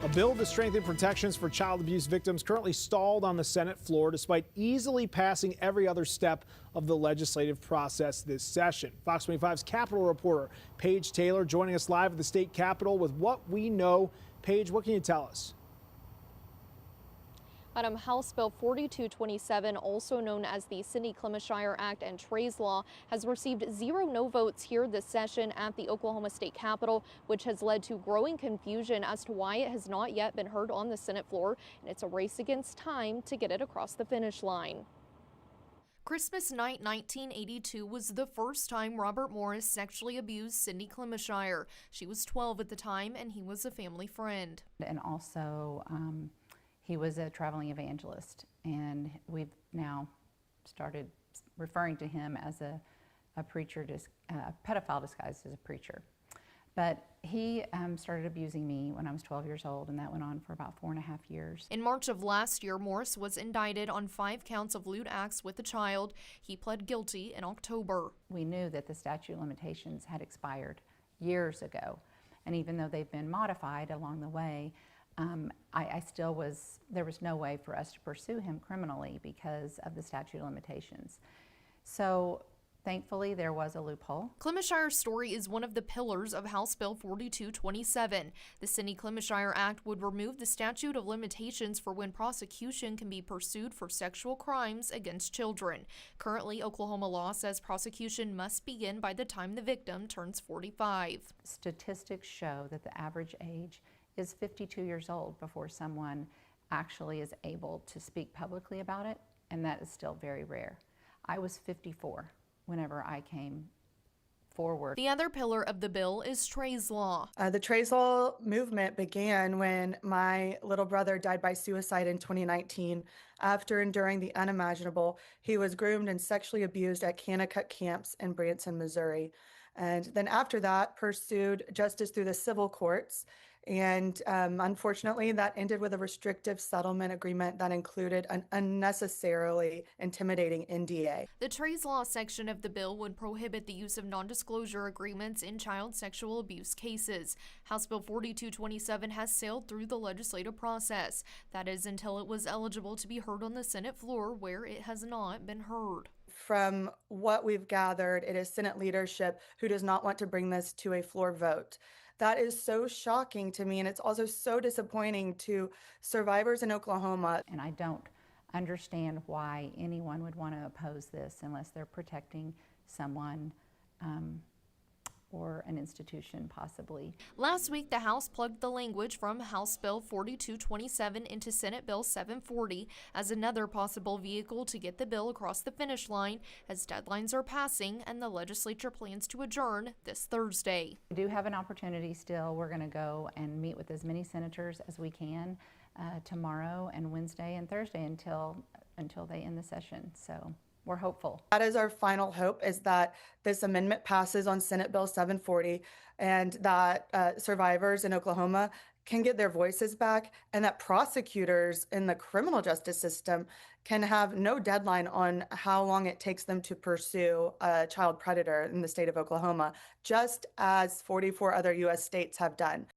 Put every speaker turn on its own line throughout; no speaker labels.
A bill to strengthen protections for child abuse victims currently stalled on the Senate floor despite easily passing every other step of the legislative process this session. Fox 25's Capitol reporter Paige Taylor joining us live at the state Capitol with what we know. Paige, what can you tell us?
Madam, House Bill 4227, also known as the Cindy Clemishire Act and Trey's Law, has received 0 no votes here this session at the Oklahoma State Capitol, which has led to growing confusion as to why it has not yet been heard on the Senate floor, and it's a race against time to get it across the finish line. Christmas night 1982 was the first time Robert Morris sexually abused Cindy Clemishire. She was 12 at the time, and he was a family friend.
And also, he was a traveling evangelist, and we've now started referring to him as a preacher, a pedophile disguised as a preacher. But he started abusing me when I was 12 years old, and that went on for about 4.5 years.
In March of last year, Morris was indicted on 5 counts of lewd acts with a child. He pled guilty in October.
We knew that the statute of limitations had expired years ago, and even though they've been modified along the way, there was no way for us to pursue him criminally because of the statute of limitations. So thankfully there was a loophole.
Clemishire's story is one of the pillars of House Bill 4227. The Cindy Clemishire Act would remove the statute of limitations for when prosecution can be pursued for sexual crimes against children. Currently, Oklahoma law says prosecution must begin by the time the victim turns 45.
Statistics show that the average age is 52 years old before someone actually is able to speak publicly about it, and that is still very rare. I was 54 whenever I came forward.
The other pillar of the bill is Trey's Law.
The Trey's Law movement began when my little brother died by suicide in 2019. After enduring the unimaginable, he was groomed and sexually abused at KOKH camps in Branson, Missouri. And then after that, pursued justice through the civil courts. And unfortunately, that ended with a restrictive settlement agreement that included an unnecessarily intimidating NDA.
The Trey's Law section of the bill would prohibit the use of non-disclosure agreements in child sexual abuse cases. House Bill 4227 has sailed through the legislative process. That is until it was eligible to be heard on the Senate floor, where it has not been heard.
From what we've gathered, it is Senate leadership who does not want to bring this to a floor vote. That is so shocking to me, and it's also so disappointing to survivors in Oklahoma.
And I don't understand why anyone would want to oppose this unless they're protecting someone or an institution, possibly.
Last week, the House plugged the language from House Bill 4227 into Senate Bill 740 as another possible vehicle to get the bill across the finish line, as deadlines are passing and the legislature plans to adjourn this Thursday.
We do have an opportunity still. We're going to go and meet with as many senators as we can tomorrow and Wednesday and Thursday until they end the session. So we're hopeful.
That is our final hope, is that this amendment passes on Senate Bill 740 and that survivors in Oklahoma can get their voices back, and that prosecutors in the criminal justice system can have no deadline on how long it takes them to pursue a child predator in the state of Oklahoma, just as 44 other U.S. states have done.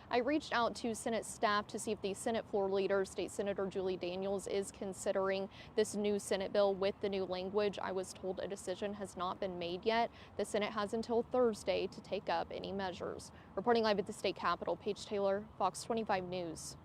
I reached out to Senate staff to see if the Senate floor leader, State Senator Julie Daniels, is considering this new Senate bill with the new language. I was told a decision has not been made yet. The Senate has until Thursday to take up any measures. Reporting live at the state capitol, Paige Taylor, Fox 25 News.